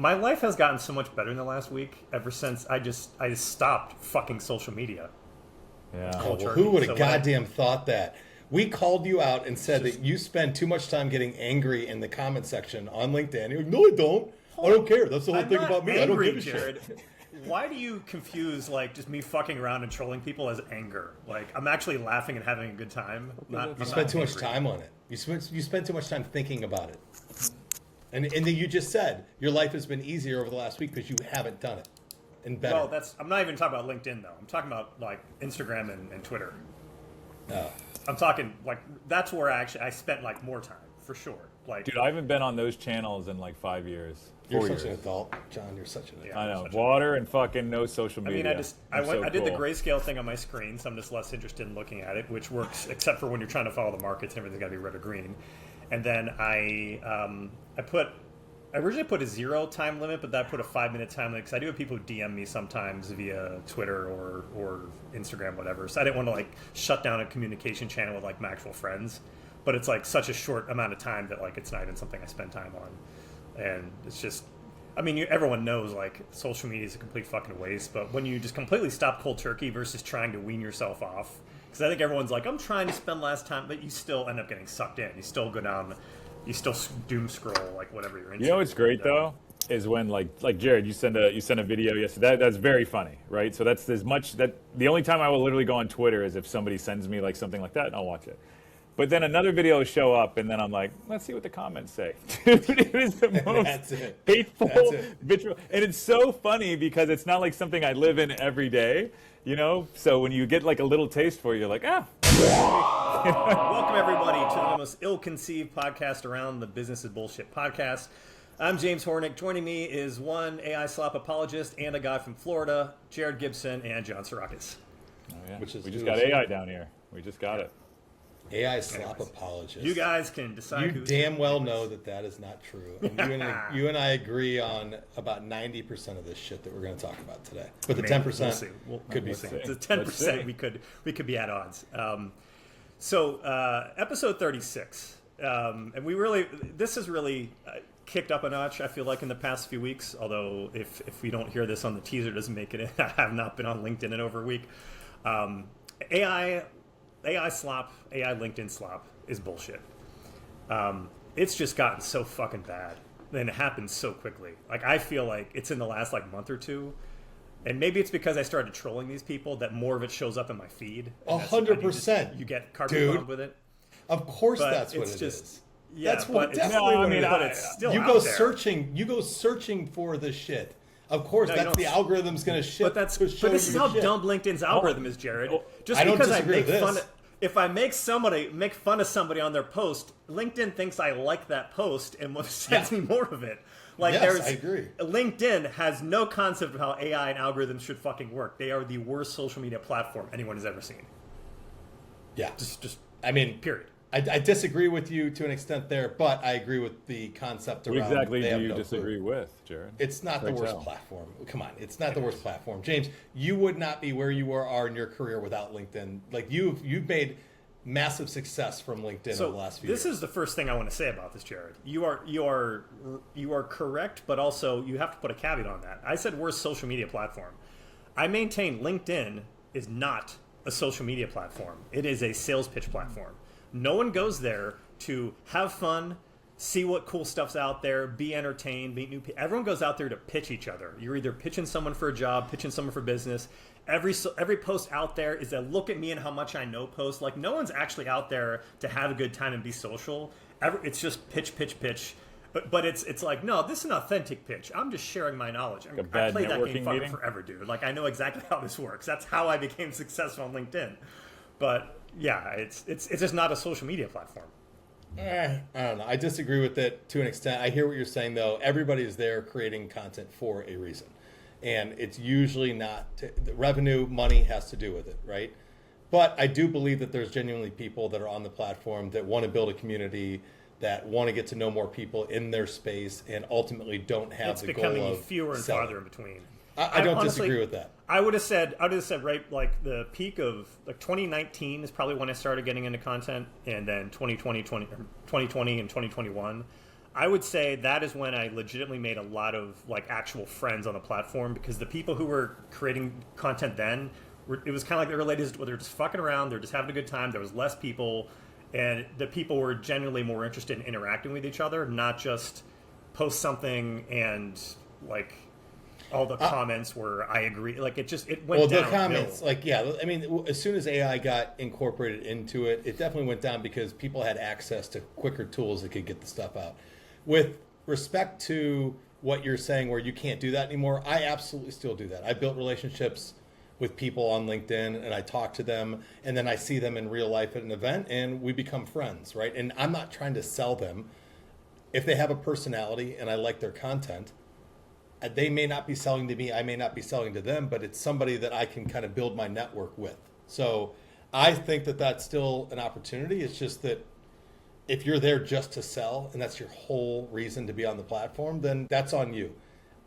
my life has gotten so much better in the last week ever since I just stopped fucking social media. Yeah. Oh, well, who would have goddamn thought that? We called you out and said that you spend too much time getting angry in the comment section on LinkedIn. You're like, no, I don't. I don't care. That's the whole thing about me. Angry, I don't give a Jared. shit. Why do you confuse like just me fucking around and trolling people as anger? Like I'm actually laughing and having a good time. You spend too much time on it. You spend too much time thinking about it. And then you just said your life has been easier over the last week because you haven't done it. And better. Well, I'm not even talking about LinkedIn though. I'm talking about like Instagram and Twitter. Oh. I'm talking like that's where I spent like more time for sure. Like, dude, I haven't been on those channels in like 5 years. You're such an adult, John. You're such an adult. I know. Water and fucking no social media. I mean, I did the grayscale thing on my screen, so I'm just less interested in looking at it, which works except for when you're trying to follow the markets and everything's got to be red or green. And then I originally put a 0 time limit, but then I put a 5-minute time limit because I do have people who DM me sometimes via Twitter or Instagram, whatever. So I didn't want to like shut down a communication channel with like my actual friends. But it's like such a short amount of time that like it's not even something I spend time on, and it's just, I mean, everyone knows like social media is a complete fucking waste. But when you just completely stop cold turkey versus trying to wean yourself off, because I think everyone's like, I'm trying to spend less time, but you still end up getting sucked in. You still go down, you still doom scroll like whatever you're into. You know what's great though is when like Jared, you send a video yesterday. That's very funny, right? So that's as much that the only time I will literally go on Twitter is if somebody sends me like something like that, and I'll watch it. But then another video will show up, and then I'm like, let's see what the comments say. Dude, it is the most hateful, vitriol. And it's so funny because it's not like something I live in every day, you know? So when you get like a little taste for it, you're like, ah. Welcome, everybody, to the most ill-conceived podcast around, the Business is Bullshit podcast. I'm James Hornick. Joining me is one AI Slop apologist and a guy from Florida, Jared Gibson and John Sarakis. Oh, yeah. We just got AI down here. We just got it. AI Slop apologist. You guys can decide. You damn well know that is not true. And you and I agree on about 90% of this shit that we're going to talk about today. But the 10% could be the 10% we could be at odds. So episode 36, and this has really kicked up a notch. I feel like in the past few weeks. Although if we don't hear this on the teaser, it doesn't make it in. I have not been on LinkedIn in over a week. AI slop, AI LinkedIn slop is bullshit. It's just gotten so fucking bad, and it happens so quickly. Like I feel like it's in the last like month or two, and maybe it's because I started trolling these people that more of it shows up in my feed. 100%. You get carpet bombed with it. Of course, but that's what it is. Yeah, that's what definitely what it is. But it's still you out go there. searching. You go searching for the shit. Of course, that's the algorithm's going to shit. But this is how dumb LinkedIn's algorithm is, Jared. Just because I make fun of, if I make fun of somebody on their post, LinkedIn thinks I like that post and sends me more of it. Like yes, I agree. LinkedIn has no concept of how AI and algorithms should fucking work. They are the worst social media platform anyone has ever seen. Yeah. Just I mean, period. I disagree with you to an extent there, but I agree with the concept around. What exactly do you disagree with, Jared? It's not the worst platform. Come on, it's not the worst platform. James, you would not be where you are in your career without LinkedIn. Like you've made massive success from LinkedIn over the last few years. This is the first thing I want to say about this, Jared. You are correct, but also you have to put a caveat on that. I said worst social media platform. I maintain LinkedIn is not a social media platform. It is a sales pitch platform. No one goes there to have fun, see what cool stuff's out there, be entertained, meet new people. Everyone goes out there to pitch each other. You're either pitching someone for a job, pitching someone for business. Every post out there is a look at me and how much I know post. Like no one's actually out there to have a good time and be social. It's just pitch. But it's like, no, this is an authentic pitch. I'm just sharing my knowledge. I played that game fucking forever, dude. Like I know exactly how this works. That's how I became successful on LinkedIn. But yeah, it's just not a social media platform. I don't know. I disagree with it to an extent. I hear what you're saying, though. Everybody is there creating content for a reason. And it's usually not the revenue, money has to do with it, right? But I do believe that there's genuinely people that are on the platform that want to build a community, that want to get to know more people in their space, and ultimately don't have the goal of becoming fewer and farther in between. I don't honestly disagree with that. I would have said right, like the peak of like 2019 is probably when I started getting into content, and then 2020 and 2021. I would say that is when I legitimately made a lot of like actual friends on the platform, because the people who were creating content then, it was kind of like they were ladies where they're just fucking around, they're just having a good time. There was less people, and the people were generally more interested in interacting with each other, not just post something and like all the comments were I agree. Like it went down. Well, the comments, like, yeah, I mean, as soon as AI got incorporated into it, it definitely went down because people had access to quicker tools that could get the stuff out. With respect to what you're saying, where you can't do that anymore, I absolutely still do that. I built relationships with people on LinkedIn, and I talk to them, and then I see them in real life at an event, and we become friends, right? And I'm not trying to sell them. If they have a personality and I like their content, they may not be selling to me, I may not be selling to them, but it's somebody that I can kind of build my network with. So I think that that's still an opportunity. It's just that if you're there just to sell and that's your whole reason to be on the platform, then that's on you.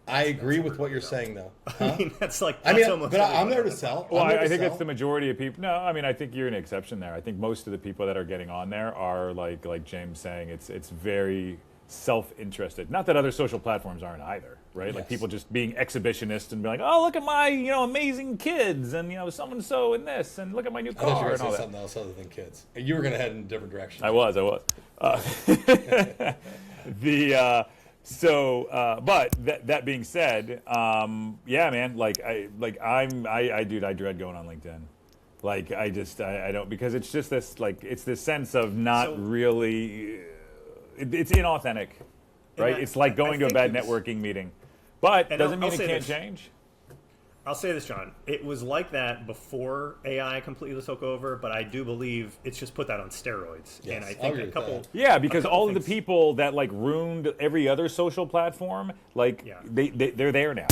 I agree with what you're saying, though. Huh? I mean, that's like but I'm there to sell. Well, I'm there I to think sell. it's the majority of people. No, I mean, I think you're an exception there. I think most of the people that are getting on there are like James saying, it's very self-interested. Not that other social platforms aren't either, right? Yes. Like people just being exhibitionists and be like, oh, look at my amazing kids, and so and so in this, and look at my new I thought you car were and going all to say that. something else other than kids. You were going to head in a different direction. I was. But that being said, yeah, man, I dread going on LinkedIn. Like I don't, because it's just this, like, it's this sense of not really, it's inauthentic, right? It's like going to a bad networking meeting, but doesn't mean it can't change. I'll say this, John. It was like that before AI completely took over, but I do believe it's just put that on steroids. Yes, and I I'll think agree a with couple. that. Yeah, because all of the things- people that like ruined every other social platform, like Yeah. they're there now,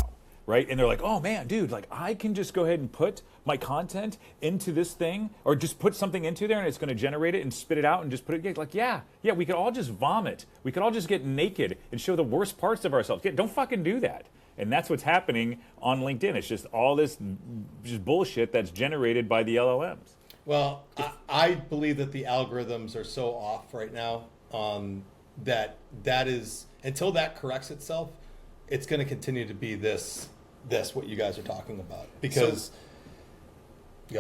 right? And they're like, oh man, dude, like I can just go ahead and put my content into this thing, or just put something into there, and it's going to generate it and spit it out and just put it. Like, yeah, we could all just vomit. We could all just get naked and show the worst parts of ourselves. Yeah, don't fucking do that. And that's what's happening on LinkedIn. It's just all this just bullshit that's generated by the LLMs. Well, I believe that the algorithms are so off right now that is, until that corrects itself, it's going to continue to be this what you guys are talking about. Because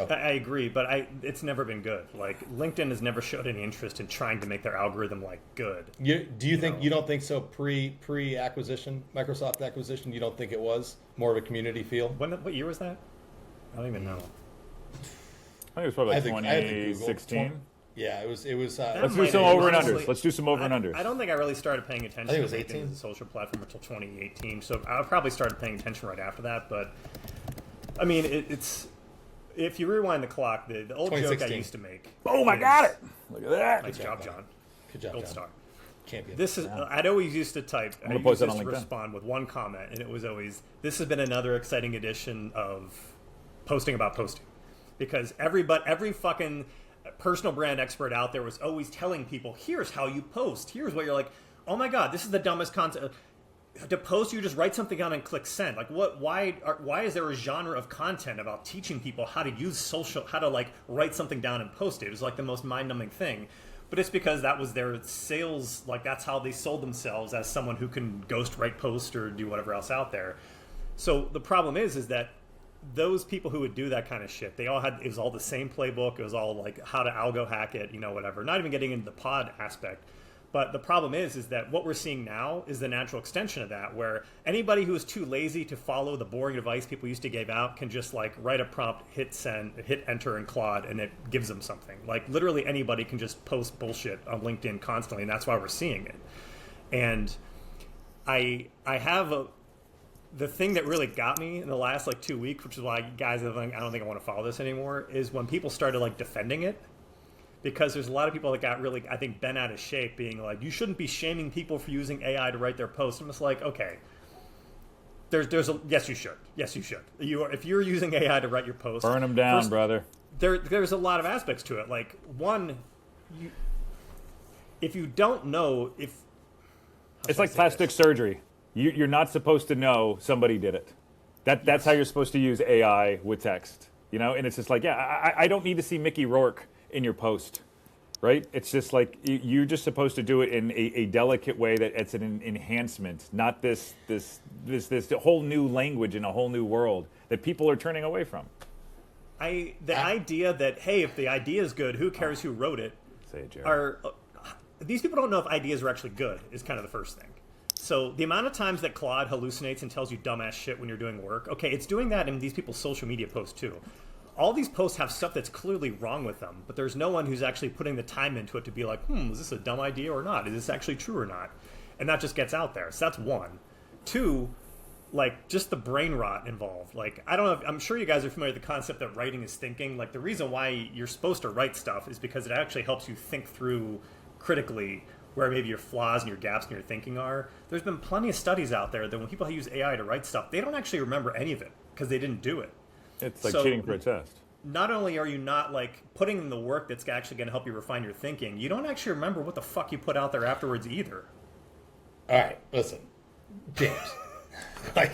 I agree, but it's never been good. Like LinkedIn has never showed any interest in trying to make their algorithm like good. you don't think so? Pre acquisition, Microsoft acquisition, you don't think it was more of a community feel? What year was that? I don't even know. I think it was probably like I think Google. 2016. Yeah, it was. Let's do might some have been, over and honestly. unders. Let's do some over and unders. I don't think I really started paying attention I think it was to LinkedIn 18. as a social platform until 2018. So I probably started paying attention right after that. But I mean, it's if you rewind the clock, the old joke I 2016. used to make. Boom! I got it. Look at that. Nice job, John. Good job, Gold John. star. Champion. This is. I'd always used to type. I gonna post used that on to LinkedIn. respond with one comment, and it was always, "This has been another exciting edition of posting about posting," because every fucking personal brand expert out there was always telling people, "Here's how you post. Here's what you're like." Oh my God, this is the dumbest concept. To post, you just write something down and click send. Like, what? Why is there a genre of content about teaching people how to use social, how to like write something down and post it? It was like the most mind-numbing thing. But it's because that was their sales, like that's how they sold themselves as someone who can ghost write posts or do whatever else out there. So the problem is that those people who would do that kind of shit, it was all the same playbook. It was all like how to algo hack it, whatever. Not even getting into the pod aspect. But the problem is that what we're seeing now is the natural extension of that, where anybody who is too lazy to follow the boring advice people used to give out can just like write a prompt, hit send, hit enter in Claude, and it gives them something. Like literally anybody can just post bullshit on LinkedIn constantly, and that's why we're seeing it. And I have the thing that really got me in the last like 2 weeks, which is why guys, I don't think I want to follow this anymore, is when people started like defending it. Because there's a lot of people that got really, I think, bent out of shape, being like, you shouldn't be shaming people for using AI to write their posts. I'm just like, okay, yes, you should. Yes, you should. If you're using AI to write your posts, Burn them down, brother. There's a lot of aspects to it. Like one, if you don't know It's like plastic surgery. You're not supposed to know somebody did it. That's how you're supposed to use AI with text. And it's just like, yeah, I don't need to see Mickey Rourke in your post. right? It's just like you're just supposed to do it in a delicate way that it's an enhancement, not this whole new language in a whole new world that people are turning away from. The idea that, hey, if the idea is good, who cares who wrote it? Say it, Jared. These people don't know if ideas are actually good, is kind of the first thing. So the amount of times that Claude hallucinates and tells you dumbass shit when you're doing work, okay, it's doing that in these people's social media posts too. All these posts have stuff that's clearly wrong with them, but there's no one who's actually putting the time into it to be like, is this a dumb idea or not? Is this actually true or not? And that just gets out there. So that's one. Two, like, just the brain rot involved. Like, I don't know, I'm sure you guys are familiar with the concept that writing is thinking. Like, the reason why you're supposed to write stuff is because it actually helps you think through critically where maybe your flaws and your gaps in your thinking are. There's been plenty of studies out there that when people use AI to write stuff, they don't actually remember any of it because they didn't do it. It's like cheating for a test. Not only are you not like putting in the work that's actually going to help you refine your thinking, you don't actually remember what the fuck you put out there afterwards either. All right, listen, James. Like,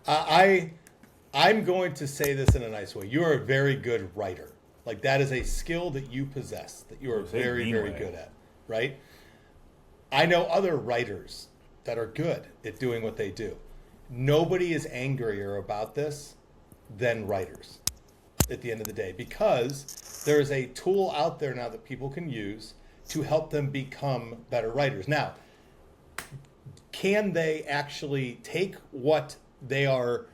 I'm going to say this in a nice way. You are a very good writer. Like, that is a skill that you possess, that you are very, very good at, right? I know other writers that are good at doing what they do. Nobody is angrier about this than writers at the end of the day, because there is a tool out there now that people can use to help them become better writers. Now, can they actually take what they are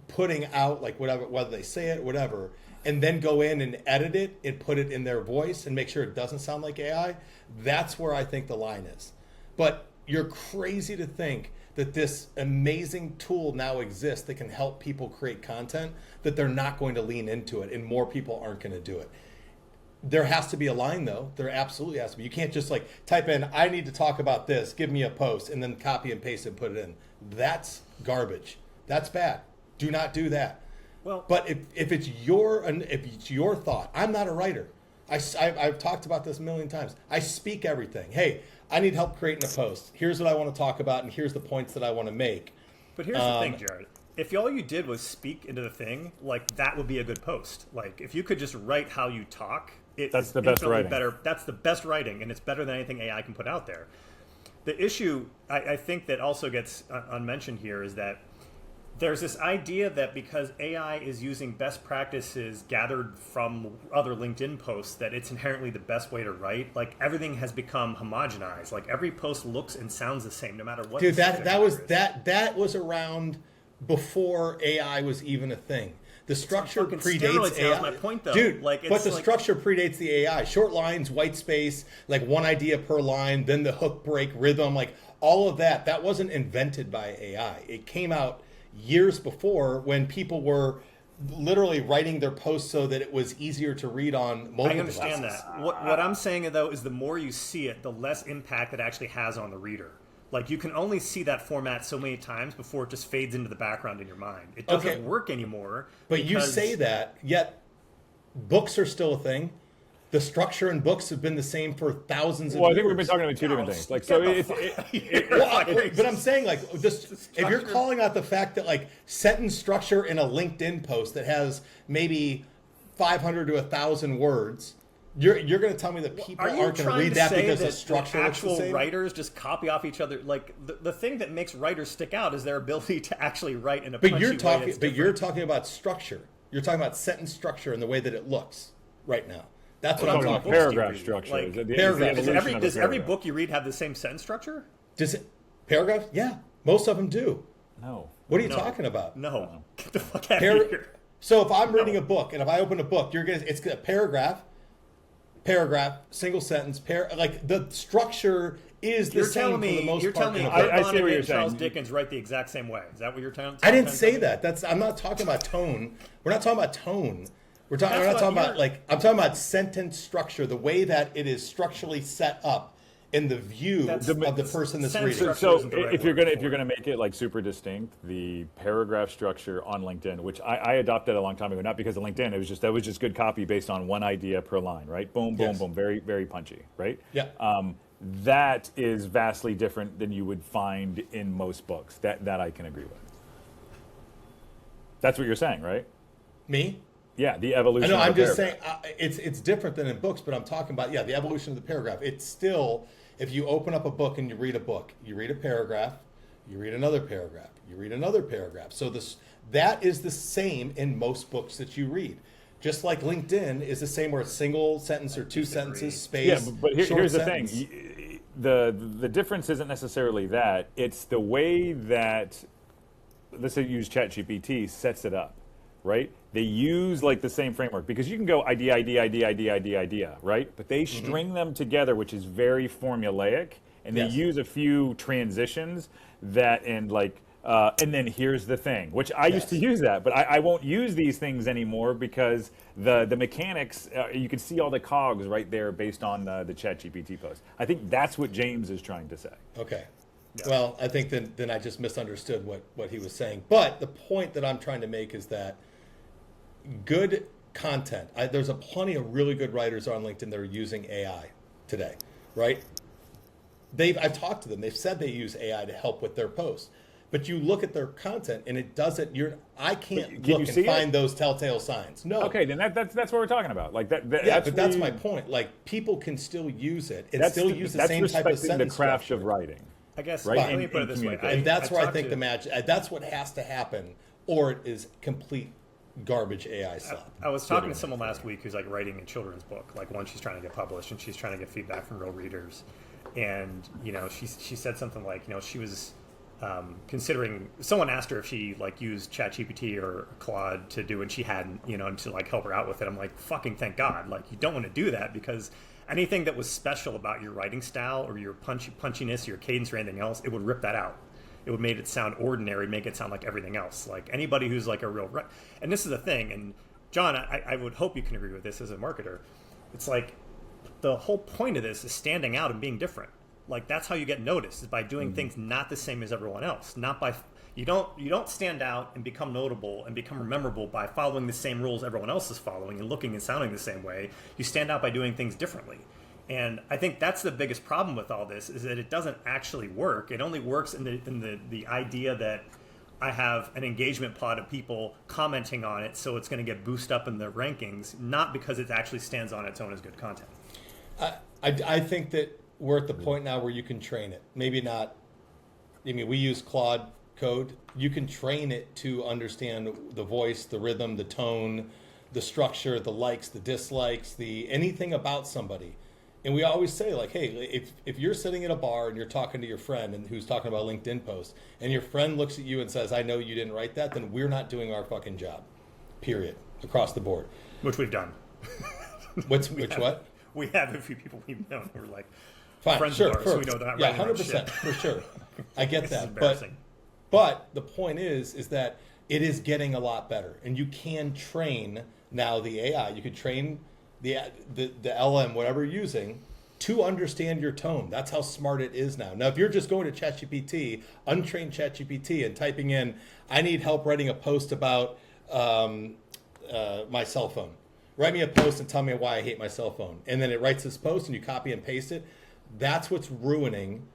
putting out, like whatever, whether they say it, whatever, and then go in and edit it and put it in their voice and make sure it doesn't sound like AI? That's where I think the line is. But you're crazy to think that this amazing tool now exists that can help people create content, that they're not going to lean into it and more people aren't going to do it. There has to be a line, though. There absolutely has to be. You can't just like type in, I need to talk about this, give me a post, and then copy and paste and put it in. That's garbage. That's bad. Do not do that. Well, but if it's your thought, I'm not a writer. I've talked about this a million times. I speak everything. Hey, I need help creating a post. Here's what I want to talk about, and here's the points that I want to make. But here's the thing, Jared. If all you did was speak into the thing, like, that would be a good post. Like, if you could just write how you talk, that's the best writing. Better. That's the best writing, and it's better than anything AI can put out there. The issue, I think, that also gets unmentioned here is that there's this idea that because AI is using best practices gathered from other LinkedIn posts, that it's inherently the best way to write. Like, everything has become homogenized. Like, every post looks and sounds the same, no matter what. Dude, that was around before AI was even a thing. The structure predates AI. That's my point, though. Dude, like, but the structure predates the AI. Short lines, white space, like one idea per line, then the hook break rhythm, like all of that. That wasn't invented by AI. It came out years before, when people were literally writing their posts so that it was easier to read on mobile devices. I understand that. What I'm saying, though, is the more you see it, the less impact it actually has on the reader. Like, you can only see that format so many times before it just fades into the background in your mind. It doesn't work anymore. But you say that, yet books are still a thing. The structure in books have been the same for thousands of years. Well, I think we've been talking about two different things. Like, so but I'm saying, like, this, if you're calling out the fact that, like, sentence structure in a LinkedIn post that has maybe 500 to 1,000 words, you're going to tell me that people aren't going to read that because the structure looks the same? Actual writers just copy off each other. Like, the thing that makes writers stick out is their ability to actually write in a punchy way. But you're talking about structure. You're talking about sentence structure and the way that it looks right now. That's what I'm talking about. Paragraph structure. Like, does every book you read have the same sentence structure? Does it? Paragraphs? Yeah, most of them do. No. What are you talking about? No. Get the fuck out of here. So if I'm reading a book, and if I open a book, it's a paragraph, single sentence, like the structure is the same for the most part. You're telling me I see what you're saying. Charles Dickens write the exact same way. Is that what you're telling me? I didn't say that. I'm not talking about tone. We're not talking about tone. I'm talking about sentence structure, the way that it is structurally set up in the view of the person that's reading. So if you're gonna make it like super distinct, the paragraph structure on LinkedIn, which I adopted a long time ago, not because of LinkedIn, that was just good copy based on one idea per line, right? Boom, boom, boom, very, very punchy, right? Yeah. That is vastly different than you would find in most books. That I can agree with. That's what you're saying, right? Me? Yeah, the I evolution. know. of I'm the just saying paragraph. it's different than in books, but I'm talking about the evolution of the paragraph. It's still, if you open up a book and you read a book, you read a paragraph, you read another paragraph, you read another paragraph. So that is the same in most books that you read. Just like LinkedIn is the same, where it's single sentence or two sentences, space. Yeah, but here's the sentence. thing. The difference isn't necessarily that. It's the way that, let's say, use ChatGPT sets it up, right? They use like the same framework, because you can go idea, right? But they string them together, which is very formulaic, and they Yes. use a few transitions that, and then here's the thing, which I used to use that, but I won't use these things anymore, because the mechanics, you can see all the cogs right there based on the ChatGPT post. I think that's what James is trying to say. Okay. Well, I think then I just misunderstood what he was saying. But the point that I'm trying to make is that good content, there's a plenty of really good writers on LinkedIn that are using AI today, right? I've talked to them. They've said they use AI to help with their posts. But you look at their content and it doesn't. I can't look and find those telltale signs. No. Okay, then that's what we're talking about. Like that. Yeah, but that's my point. Like, people can still use it and still use the same type of respecting sentence the craft structure. of writing. I guess, Right? let me put it this way. And that's where I think talked the magic. That's what has to happen, or it is complete garbage AI slop. I was talking to someone last week who's like writing a children's book, like one she's trying to get published, and she's trying to get feedback from real readers. And she said something like, she was considering. Someone asked her if she like used ChatGPT or Claude to do, and she hadn't, and to like help her out with it. I'm like, fucking thank God! Like, you don't want to do that, because anything that was special about your writing style or your punchiness, your cadence, or anything else, it would rip that out. It would make it sound ordinary, make it sound like everything else. Like, anybody who's like a real, and this is the thing. And John, I would hope you can agree with this as a marketer. It's like the whole point of this is standing out and being different. Like, that's how you get noticed, is by doing things not the same as everyone else. Not by you don't stand out and become notable and become memorable by following the same rules everyone else is following and looking and sounding the same way. You stand out by doing things differently. And I think that's the biggest problem with all this, is that it doesn't actually work. It only works in the idea that I have an engagement pod of people commenting on it, so it's going to get boosted up in the rankings, not because it actually stands on its own as good content. I think that we're at the point now where you can train it. Maybe not. I mean, we use Claude Code. You can train it to understand the voice, the rhythm, the tone, the structure, the likes, the dislikes, anything about somebody. And we always say, like, hey, if you're sitting at a bar and you're talking to your friend and who's talking about LinkedIn posts, and your friend looks at you and says, I know you didn't write that, then we're not doing our fucking job. Period. Across the board. Which we've done. What? We have a few people we've known who are like Fine, friends sure, of ours, so we know they're not yeah, writing 100%, for sure. I get This is that, embarrassing. but the point is that it is getting a lot better, and you can train now the AI. You could train the LM, whatever you're using, to understand your tone. That's how smart it is now. Now, if you're just going to ChatGPT, untrained ChatGPT, and typing in, I need help writing a post about my cell phone. Write me a post and tell me why I hate my cell phone. And then it writes this post and you copy and paste it. That's what's ruining,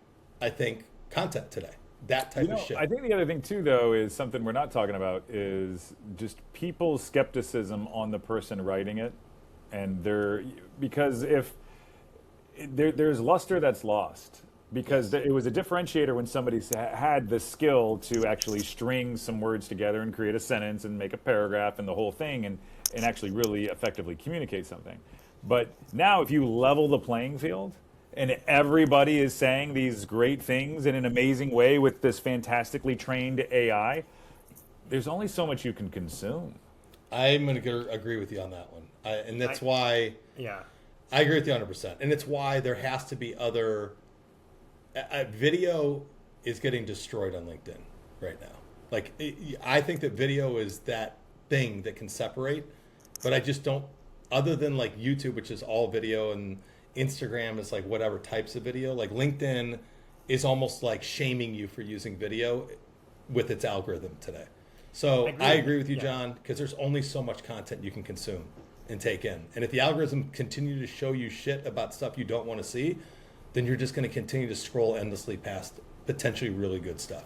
I think, content today. That type of shit. I think the other thing too, though, is something we're not talking about, is just people's skepticism on the person writing it, and because if there's luster that's lost, because it was a differentiator when somebody had the skill to actually string some words together and create a sentence and make a paragraph and the whole thing, and actually really effectively communicate something. But now, if you level the playing field, and everybody is saying these great things in an amazing way with this fantastically trained AI, there's only so much you can consume. I'm going to agree with you on that one. And that's why... Yeah. I agree with you 100%. And it's why there has to be other... video is getting destroyed on LinkedIn right now. Like, I think that video is that thing that can separate, but I just don't... Other than like YouTube, which is all video, and Instagram is like whatever types of video, like LinkedIn is almost like shaming you for using video with its algorithm today. So I agree with you, John, because there's only so much content you can consume and take in. And if the algorithm continue to show you shit about stuff you don't want to see, then you're just going to continue to scroll endlessly past potentially really good stuff.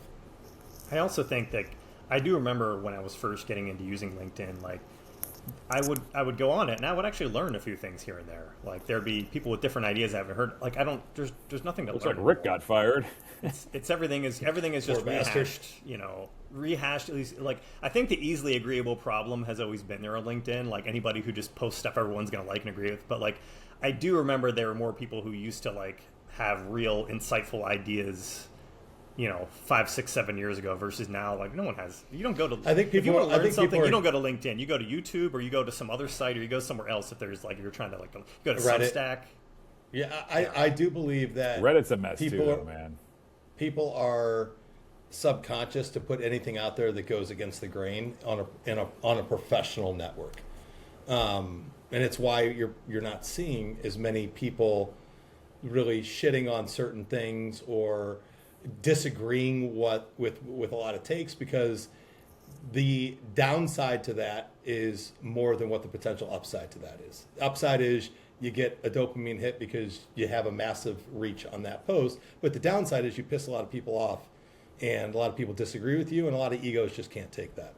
I also think that I do remember when I was first getting into using LinkedIn, like I would go on it, and I would actually learn a few things here and there. Like there'd be people with different ideas I haven't heard. Like I don't. There's nothing to Looks learn. like Rick got fired. It's everything is just Poor bastard. rehashed. Rehashed. At least like I think the easily agreeable problem has always been there on LinkedIn. Like anybody who just posts stuff everyone's gonna like and agree with. But like I do remember there were more people who used to like have real insightful ideas. 5, 6, 7 years ago versus now. Like no one has. You don't go to. I think if you people- want to I learn think something, people are- you don't go to LinkedIn. You go to YouTube or you go to some other site or you go somewhere else. If there's like you're trying to like you go to Reddit. Substack. Yeah, I do believe that Reddit's a mess people too, are- though, man. people are subconscious to put anything out there that goes against the grain on a professional network, and it's why you're not seeing as many people really shitting on certain things or disagreeing with a lot of takes, because the downside to that is more than what the potential upside to that is. The upside is you get a dopamine hit because you have a massive reach on that post, but the downside is you piss a lot of people off, and a lot of people disagree with you, and a lot of egos just can't take that.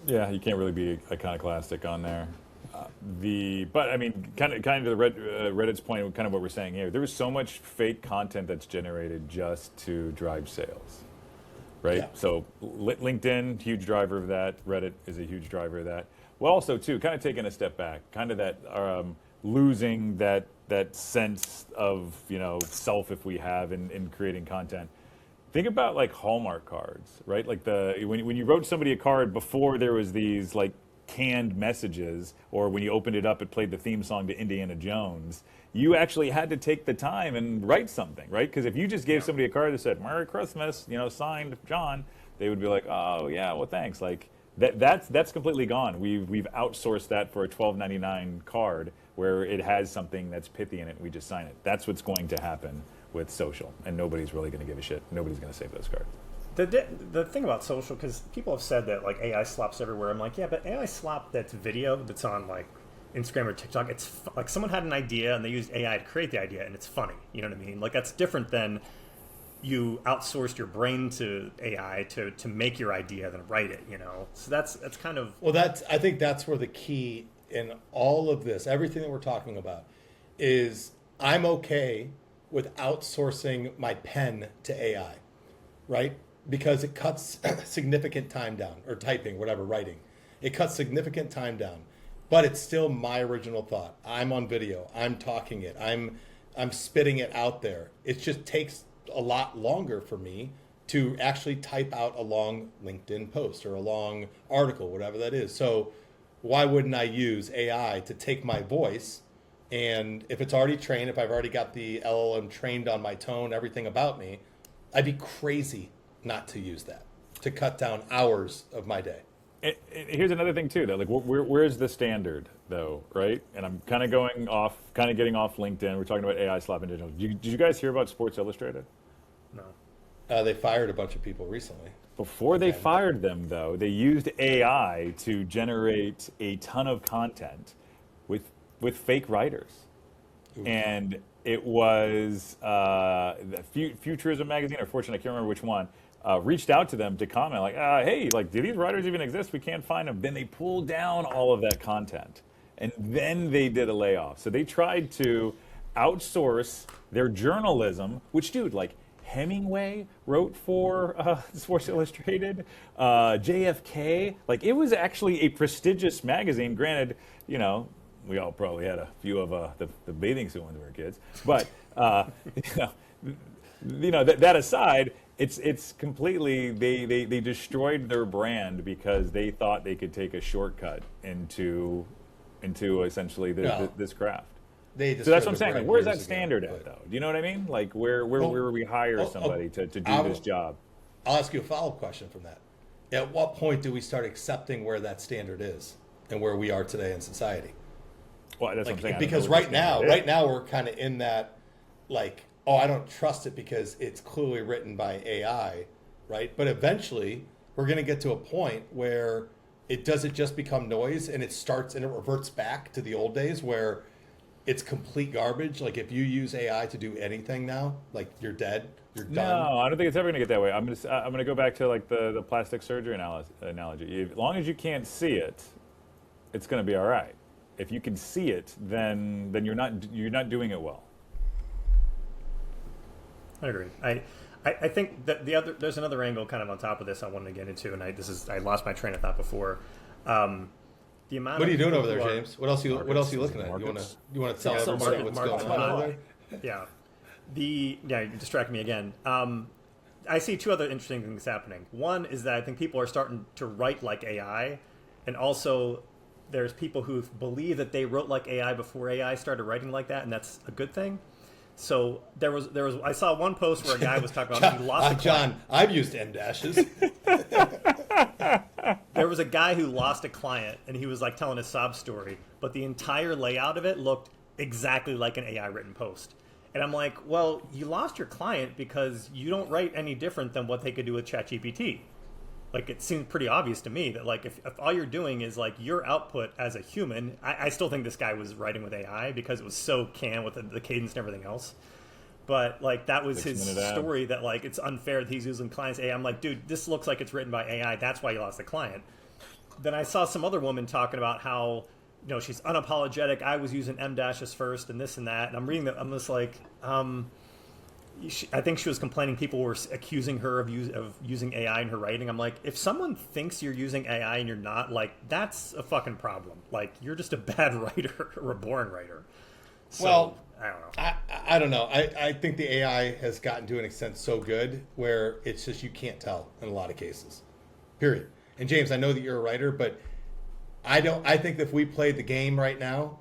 Yeah, you can't really be iconoclastic on there. But I mean, kind of to the Reddit's point, kind of what we're saying here. There was so much fake content that's generated just to drive sales, right? Yeah. So LinkedIn, huge driver of that. Reddit is a huge driver of that. Well, also too, kind of taking a step back, kind of that losing that sense of self if we have in creating content. Think about like Hallmark cards, right? Like when you wrote somebody a card before there was these like canned messages, or when you opened it up, it played the theme song to Indiana Jones. You actually had to take the time and write something, right? Because if you just gave somebody a card that said "Merry Christmas," signed John, they would be like, "Oh yeah, well thanks." Like that's completely gone. We've outsourced that for a $12.99 card where it has something that's pithy in it, and we just sign it. That's what's going to happen with social, and nobody's really going to give a shit. Nobody's going to save those cards. The thing about social, because people have said that like AI slops everywhere. I'm like, yeah, but AI slop that's video that's on like Instagram or TikTok. It's like someone had an idea and they used AI to create the idea, and it's funny. You know what I mean? Like that's different than you outsourced your brain to AI to make your idea than write it. So that's kind of I think that's where the key in all of this, everything that we're talking about, is I'm okay with outsourcing my pen to AI, right? Because it cuts significant time down, or typing, whatever, writing. It cuts significant time down, but it's still my original thought. I'm on video. I'm talking it. I'm spitting it out there. It just takes a lot longer for me to actually type out a long LinkedIn post or a long article, whatever that is. So why wouldn't I use AI to take my voice, and if it's already trained, if I've already got the LLM trained on my tone, everything about me, I'd be crazy not to use that, to cut down hours of my day. Here's another thing too, though. Like, where's the standard, though, right? And I'm kind of getting off LinkedIn. We're talking about AI slop in digital. Did you guys hear about Sports Illustrated? no. They fired a bunch of people recently. Before they fired them, though, they used AI to generate a ton of content with fake writers. Ooh. And it was the Futurism magazine, or Fortune, I can't remember which one, reached out to them to comment like, hey, like, do these writers even exist? We can't find them. Then they pulled down all of that content, and then they did a layoff. So they tried to outsource their journalism, which, dude, like, Hemingway wrote for Sports Illustrated, JFK. Like, it was actually a prestigious magazine. Granted, we all probably had a few of the bathing suit when we were kids, but that aside, it's completely they destroyed their brand because they thought they could take a shortcut into essentially this craft. So that's what I'm saying. Like, where's that standard at, though? Do you know what I mean? Like, where we hire somebody to do this job? I'll ask you a follow-up question from that. At what point do we start accepting where that standard is and where we are today in society? Well, that's what I'm saying. Because right now we're kind of in that, like, oh, I don't trust it because it's clearly written by AI, right? But eventually we're going to get to a point where it doesn't just become noise, and it reverts back to the old days where it's complete garbage. Like, if you use AI to do anything now, like, you're dead, you're done. No, I don't think it's ever going to get that way. I'm gonna go back to like the plastic surgery analogy. As long as you can't see it, it's going to be all right. If you can see it, then you're not doing it well. I agree. I think that there's another angle kind of on top of this I wanted to get into, and I lost my train of thought before. The amount. What are you doing over there, James? What else are you looking at? You want to tell everybody what's going on over there? Yeah. You distract me again. I see two other interesting things happening. One is that I think people are starting to write like AI, and also there's people who believe that they wrote like AI before AI started writing like that, and that's a good thing. So there was I saw one post where a guy was talking about he lost a client. John, I've used M dashes. There was a guy who lost a client, and he was like telling his sob story, but the entire layout of it looked exactly like an AI written post. And I'm like, well, you lost your client because you don't write any different than what they could do with ChatGPT. Like, it seems pretty obvious to me that, like, if all you're doing is, like, your output as a human, I still think this guy was writing with AI because it was so canned with the cadence and everything else. But, like, that was his story that, like, it's unfair that he's using client's AI. I'm like, dude, this looks like it's written by AI. That's why you lost the client. Then I saw some other woman talking about how, you know, she's unapologetic. I was using M dashes first and this and that. And I'm reading that. I'm just like, I think she was complaining people were accusing her of using AI in her writing. I'm like, if someone thinks you're using AI and you're not, like, that's a fucking problem. Like, you're just a bad writer or a boring writer. So, well, I don't know. I don't know. I think the AI has gotten to an extent so good where it's just you can't tell in a lot of cases. Period. And James, I know that you're a writer, but I think that if we played the game right now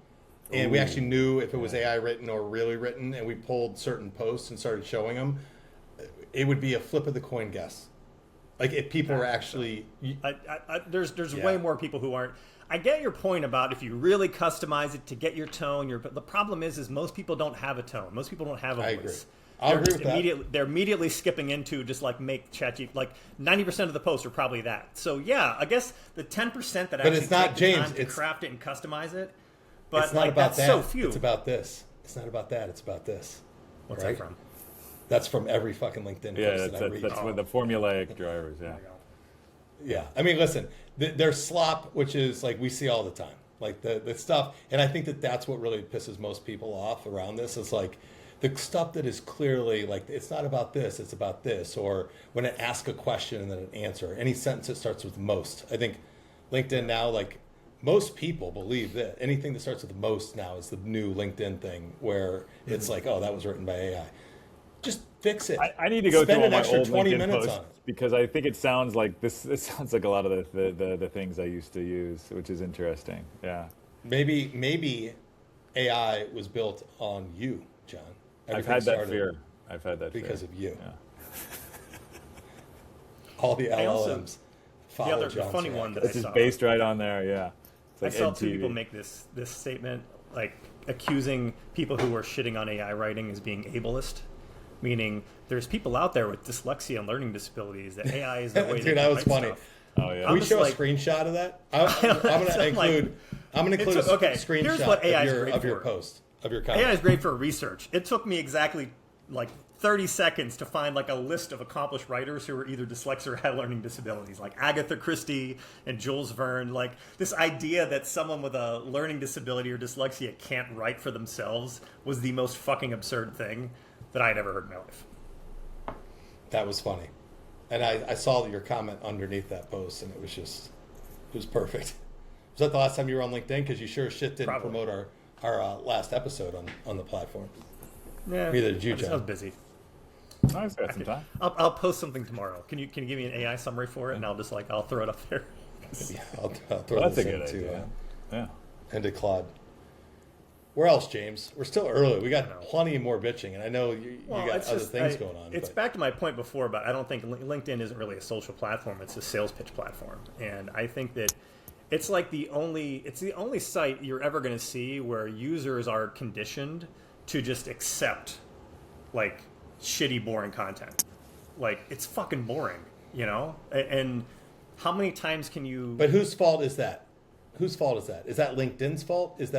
and we actually knew if it was AI written or really written and we pulled certain posts and started showing them, it would be a flip of the coin guess. Like if people were actually... There's way more people who aren't... I get your point about if you really customize it to get your tone. But the problem is most people don't have a tone. Most people don't have a voice. Agree. I'll agree with that. They're immediately skipping into just like make ChatGPT. Like 90% of the posts are probably that. So yeah, I guess the 10% that actually it's not take the James. time to It's craft it and customize it. But it's not like about that's that. so few. It's about this. It's not about that. It's about this. What's right? that from? That's from every fucking LinkedIn post that I read. That's with the formulaic drivers. Yeah. Yeah, I mean, listen, there's slop, which is like we see all the time, like the stuff, and I think that that's what really pisses most people off around this. Is like the stuff that is clearly like it's not about this, it's about this, or when it asks a question and then an answer, any sentence that starts with most. I think LinkedIn now, like most people believe that anything that starts with most now is the new LinkedIn thing, where it's like, oh, that was written by AI. Just fix it. I need to go Spend through all an my extra old 20 LinkedIn minutes posts on it. because I think it sounds like this. This sounds like a lot of the things I used to use, which is interesting. Yeah. Maybe AI was built on you, John. I've had that fear. I've had that because fear. of you. Yeah. All the LLMs follow the funny one that It's I just saw. based right on there. Yeah. It's like I saw EdTV. two people make this statement, like accusing people who are shitting on AI writing as being ableist, meaning there's people out there with dyslexia and learning disabilities that AI is the way. Dude, that was funny. Stuff. Oh yeah. Can we show like, a screenshot of that? I'm going to include. I'm going to include a screenshot here's what AI is of great your for. post of your comment. AI is great for research. It took me exactly like 30 seconds to find like a list of accomplished writers who were either dyslexic or had learning disabilities, like Agatha Christie and Jules Verne. Like this idea that someone with a learning disability or dyslexia can't write for themselves was the most fucking absurd thing that I had ever heard in my life. That was funny. And I saw your comment underneath that post, and it was perfect. Was that the last time you were on LinkedIn? Because you sure as shit didn't promote our last episode on the platform. Yeah, neither did you, I John. was busy. I've got some time. I'll post something tomorrow. Can you give me an AI summary for it, and I'll throw it up there. Yeah, I'll throw That's this a good in idea. Yeah. and to Claude. Where else, James? We're still early. We got plenty more bitching, and I know you got other things going on. It's back to my point before about I don't think LinkedIn isn't really a social platform. It's a sales pitch platform, and I think that it's like the only site you're ever going to see where users are conditioned to just accept like shitty, boring content. Like it's fucking boring, you know. And how many times can you? But whose fault is that? Whose fault is that? Is that LinkedIn's fault? Is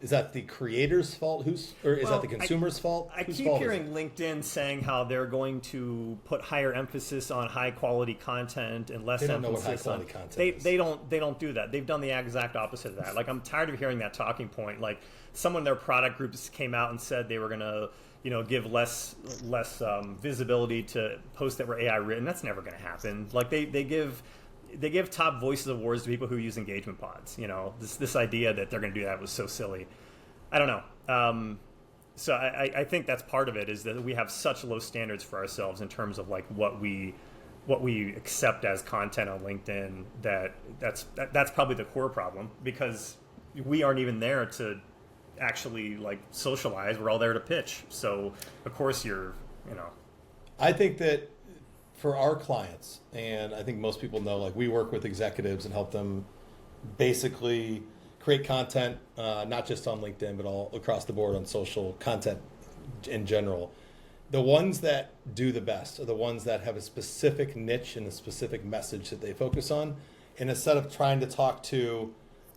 Is that the creator's fault? Is that the consumer's fault? I Whose keep fault is hearing LinkedIn saying how they're going to put higher emphasis on high quality content and less They don't know what emphasis high on. quality content is. They don't do that. They've done the exact opposite of that. Like, I'm tired of hearing that talking point. Like, someone in their product groups came out and said they were gonna give less visibility to posts that were AI written. That's never going to happen. Like, they give top voices awards to people who use engagement pods. This idea that they're going to do that was so silly. I don't know. So I think that's part of it, is that we have such low standards for ourselves in terms of like what we accept as content on LinkedIn, that's probably the core problem, because we aren't even there to actually like socialize. We're all there to pitch. So of course I think that for our clients, and I think most people know, like, we work with executives and help them basically create content, not just on LinkedIn, but all across the board on social content in general. The ones that do the best are the ones that have a specific niche and a specific message that they focus on. And instead of trying to talk to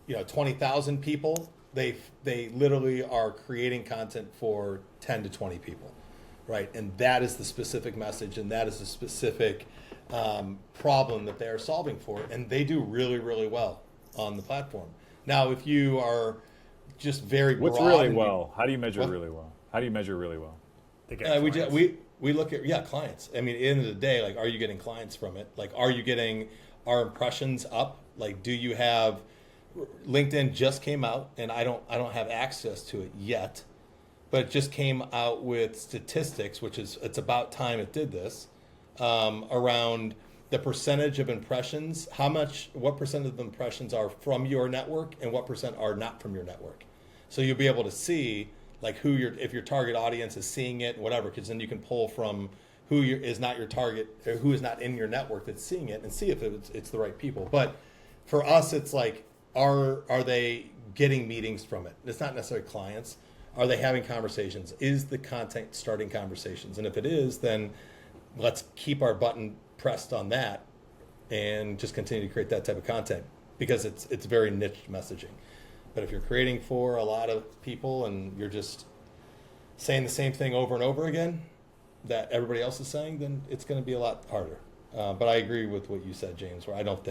20,000 people, they literally are creating content for 10 to 20 people, right? And that is the specific message, and that is the specific problem that they are solving for, and they do really, really well on the platform. Now, if you are just very broad, what's really well? How do you measure really well? How do you measure really well? We look at clients. I mean, at the end of the day, like, are you getting clients from it? Like, are you getting our impressions up? Like, do you have LinkedIn just came out, and I don't have access to it yet, but it just came out with statistics, it's about time it did this, around the percentage of impressions, what percent of the impressions are from your network and what percent are not from your network. So you'll be able to see like if your target audience is seeing it and whatever, because then you can pull from who is not your target or who is not in your network that's seeing it and see if it's the right people. But for us, it's like, are they getting meetings from it? It's not necessarily clients. Are they having conversations? Is the content starting conversations? And if it is, then let's keep our button pressed on that and just continue to create that type of content, because it's very niche messaging. But if you're creating for a lot of people and you're just saying the same thing over and over again that everybody else is saying, then it's going to be a lot harder. But I agree with what you said, James, where I don't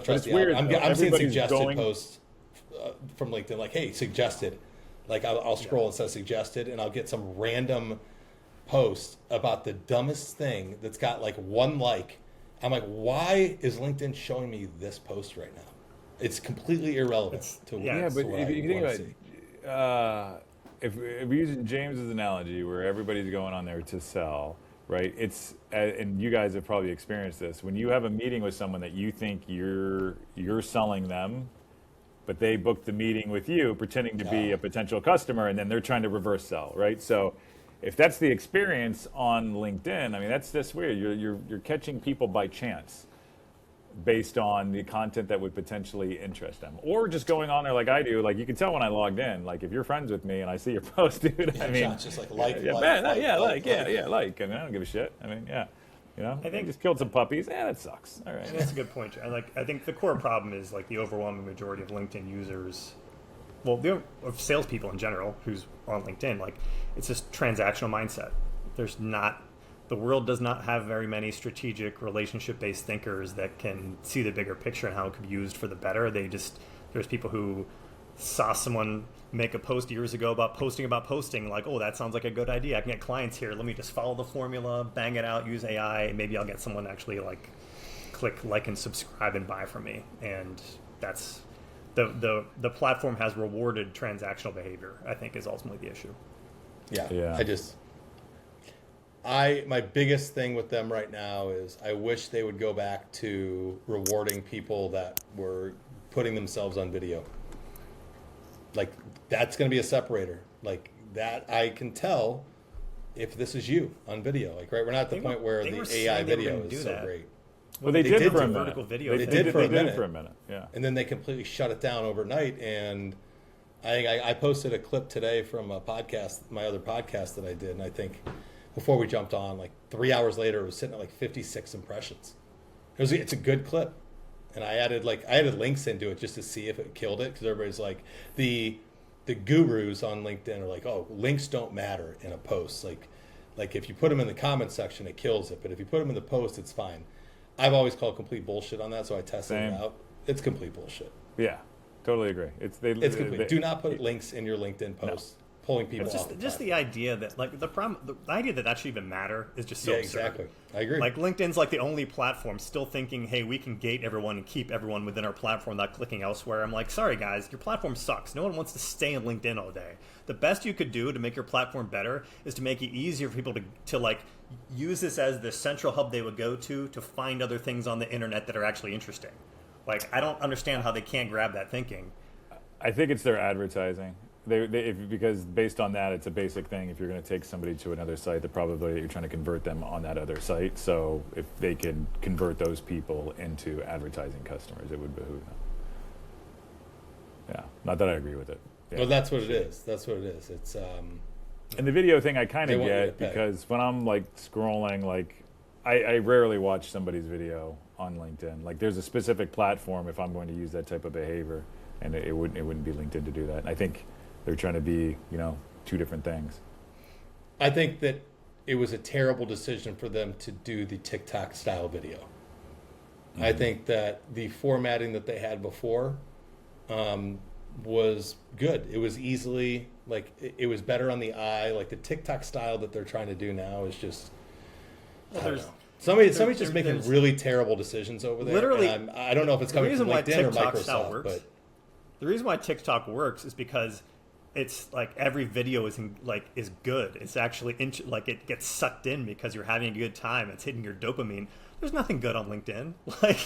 trust the algorithm. I'm seeing suggested posts from LinkedIn, like, hey, suggested. Like, I'll scroll and say suggested, and I'll get some random post about the dumbest thing that's got like one like. I'm like, why is LinkedIn showing me this post right now? It's completely irrelevant to what but if you think about it, if we're using James's analogy, where everybody's going on there to sell, right? It's, and you guys have probably experienced this, when you have a meeting with someone that you think you're selling them, but they booked the meeting with you pretending to be a potential customer, and then they're trying to reverse sell, right? So if that's the experience on LinkedIn, I mean, that's just weird. You're catching people by chance based on the content that would potentially interest them, or just going on there like I do. Like, you can tell when I logged in. Like, if you're friends with me and I see your post, dude, I mean, John's just like, like. I mean, I don't give a shit. I mean, I think just killed some puppies. That sucks. All right, that's a good point. I think the core problem is like the overwhelming majority of LinkedIn users, of salespeople in general who's on LinkedIn, like, it's just transactional mindset. The world does not have very many strategic, relationship-based thinkers that can see the bigger picture and how it could be used for the better. There's people who saw someone make a post years ago about posting, like, oh, that sounds like a good idea. I can get clients here. Let me just follow the formula, bang it out, use AI, and maybe I'll get someone to actually like click like and subscribe and buy from me. And that's the platform has rewarded transactional behavior, I think, is ultimately the issue. Yeah. My biggest thing with them right now is I wish they would go back to rewarding people that were putting themselves on video. Like, that's going to be a separator. Like, that I can tell if this is you on video. Like, right, we're not at the point where the AI video is so great. Well, they did for a minute. Vertical video. They did for a minute. Yeah. And then they completely shut it down overnight. And I posted a clip today from a podcast, my other podcast that I did, and I think before we jumped on, like 3 hours later, it was sitting at like 56 impressions. It's a good clip. and I added links into it just to see if it killed it, because everybody's like the gurus on LinkedIn are like, oh, links don't matter in a post. Like if you put them in the comment section, it kills it, but if you put them in the post, it's fine. I've always called complete bullshit on that, so I tested it out. It's complete bullshit. Yeah, totally agree. It's complete. Do not put links in your LinkedIn posts. No. Pulling people off. Just the idea that like the idea that should even matter is just so absurd. Exactly. I agree. Like LinkedIn's like the only platform still thinking, hey, we can gate everyone and keep everyone within our platform without clicking elsewhere. I'm like, sorry guys, your platform sucks. No one wants to stay on LinkedIn all day. The best you could do to make your platform better is to make it easier for people to like use this as the central hub they would go to find other things on the internet that are actually interesting. Like, I don't understand how they can't grab that thinking. I think it's their advertising. Because based on that, it's a basic thing. If you're going to take somebody to another site, the probability that you're trying to convert them on that other site. So if they can convert those people into advertising customers, it would behoove them. Yeah, not that I agree with it. Yeah. Well, that's what it is. That's what it is. It's and the video thing I kind of get, because when I'm like scrolling, like I rarely watch somebody's video on LinkedIn. Like there's a specific platform if I'm going to use that type of behavior, and it wouldn't be LinkedIn to do that. And I think they're trying to be, two different things. I think that it was a terrible decision for them to do the TikTok style video. Mm-hmm. I think that the formatting that they had before was good. It was easily, it was better on the eye. Like the TikTok style that they're trying to do now is just, I don't know. Somebody's just making really terrible decisions over there. Literally, I don't know if it's coming from LinkedIn or Microsoft. But the reason why TikTok works is because it's like every video is good. It's actually it gets sucked in because you're having a good time. It's hitting your dopamine. There's nothing good on LinkedIn. Like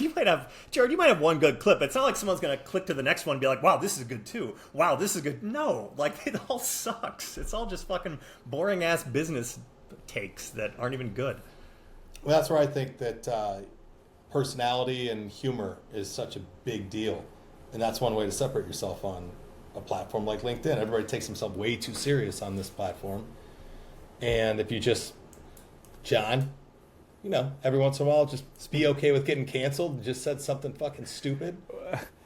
Jared, you might have one good clip. It's not like someone's gonna click to the next one and be like, wow, this is good too. Wow, this is good. No, like it all sucks. It's all just fucking boring ass business takes that aren't even good. Well, that's where I think that personality and humor is such a big deal. And that's one way to separate yourself on a platform like LinkedIn. Everybody takes themselves way too serious on this platform. And if you just, John, every once in a while, just be okay with getting canceled and just said something fucking stupid.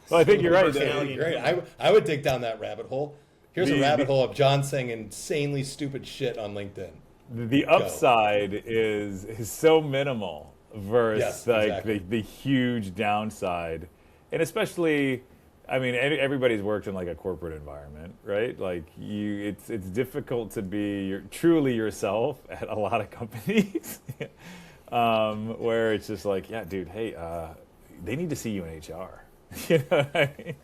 Well, I think you're right. Great. I would dig down that rabbit hole. Here's a rabbit hole of John saying insanely stupid shit on LinkedIn. The upside is so minimal versus the huge downside. And especially, I mean, everybody's worked in like a corporate environment, right? Like it's difficult to be truly yourself at a lot of companies, where it's just like, yeah, dude, hey, they need to see you in HR, you know what I mean?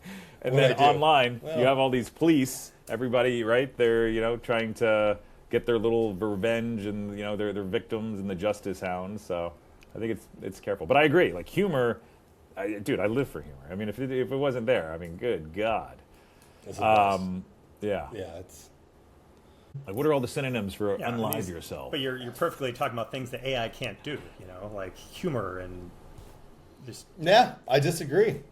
And then online, you have all these police, everybody, right? They're trying to get their little revenge, and they're victims and the justice hounds. So I think it's careful, but I agree. Like humor. Dude, I live for humor. I mean, if it wasn't there, I mean, good God. Yeah. Yeah, it's like, what are all the synonyms for unlive yourself? But you're perfectly talking about things that AI can't do, like humor and just. Yeah, I disagree.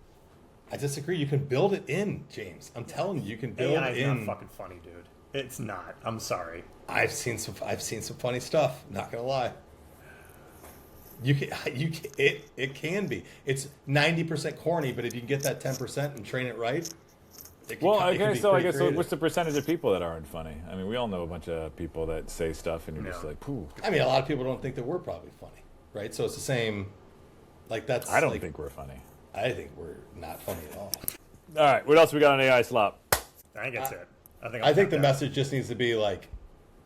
You can build it in, James. I'm telling you can build AI it is in. not fucking funny, dude. It's not. I'm sorry. I've seen some funny stuff. Not gonna lie. It can be. It's 90% corny, but if you can get that 10% and train it right, I guess what's the percentage of people that aren't funny? I mean, we all know a bunch of people that say stuff and you're just like, pooh. I mean, a lot of people don't think that we're probably funny, right? So it's the same. Like that's. I don't think we're funny. I think we're not funny at all. All right, what else we got on AI Slop? I think that's it. I think the message just needs to be like,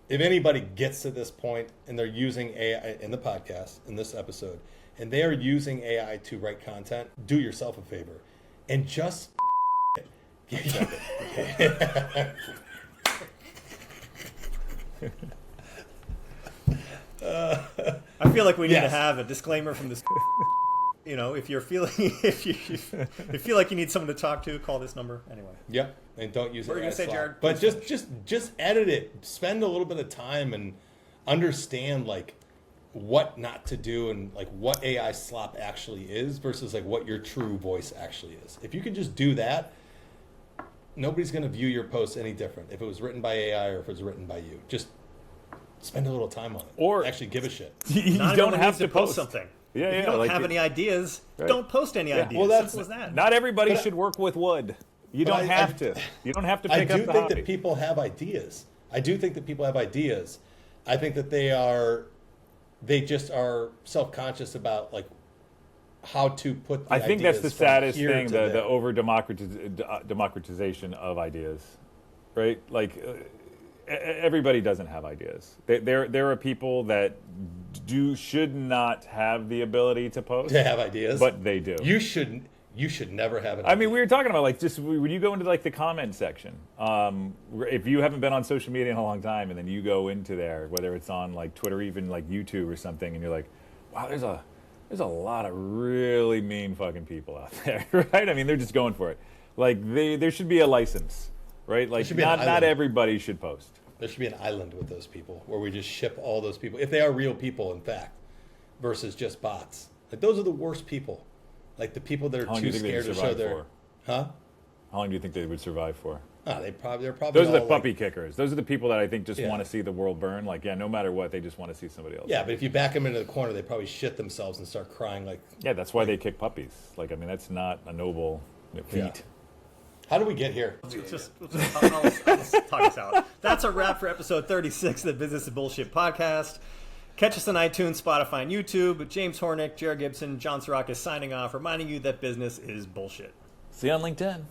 if anybody gets to this point and they're using AI in the podcast, in this episode, and they are using AI to write content, do yourself a favor and just I feel like we need to have a disclaimer from this. If you feel like you need someone to talk to, call this number anyway. Yep, and don't use it. What are you gonna say, Jared? But just edit it. Spend a little bit of time and understand like what not to do and like what AI slop actually is versus like what your true voice actually is. If you can just do that, nobody's gonna view your post any different if it was written by AI or if it was written by you. Just spend a little time on it, or actually give a shit. You don't have to post something. Yeah, If yeah. you don't like have any ideas, right. don't post any ideas. Well, that's- Simple as that. Not everybody But- should work with wood. You But don't have to. You don't have to I pick do up the think hobby. that people have ideas. I do think that people have ideas. I think that they just are self-conscious about like how to put the I think that's the ideas from saddest here thing, to the there. over democratization of ideas, right? Like everybody doesn't have ideas. There are people that should not have the ability to post, to have ideas, but they do. You should never have an I idea. mean, we were talking about like just when you go into like the comment section, if you haven't been on social media in a long time, and then you go into there, whether it's on like Twitter, even like YouTube or something, and you're like, wow, there's a lot of really mean fucking people out there, right? I mean, they're just going for it. Like there should be a license, right? Like should be an not island. everybody should post. There should be an island with those people where we just ship all those people, if they are real people, in fact, versus just bots. Like those are the worst people. Like the people that How are long do too you think they'd scared to show survive their, for? huh? How long do you think they would survive for? They're probably Those are the all, puppy kickers. Those are the people that I think just Yeah. want to see the world burn. Like, yeah, no matter what, they just want to see somebody else. Yeah, but if you back them into the corner, they probably shit themselves and start crying. Like, Yeah, that's why they kick puppies. Like, I mean, that's not a noble feat. Yeah. How did we get here? I'll talk us out. That's a wrap for episode 36 of the Business is Bullshit podcast. Catch us on iTunes, Spotify, and YouTube. James Hornick, Jared Gibson, John Sorokas signing off, reminding you that business is bullshit. See you on LinkedIn.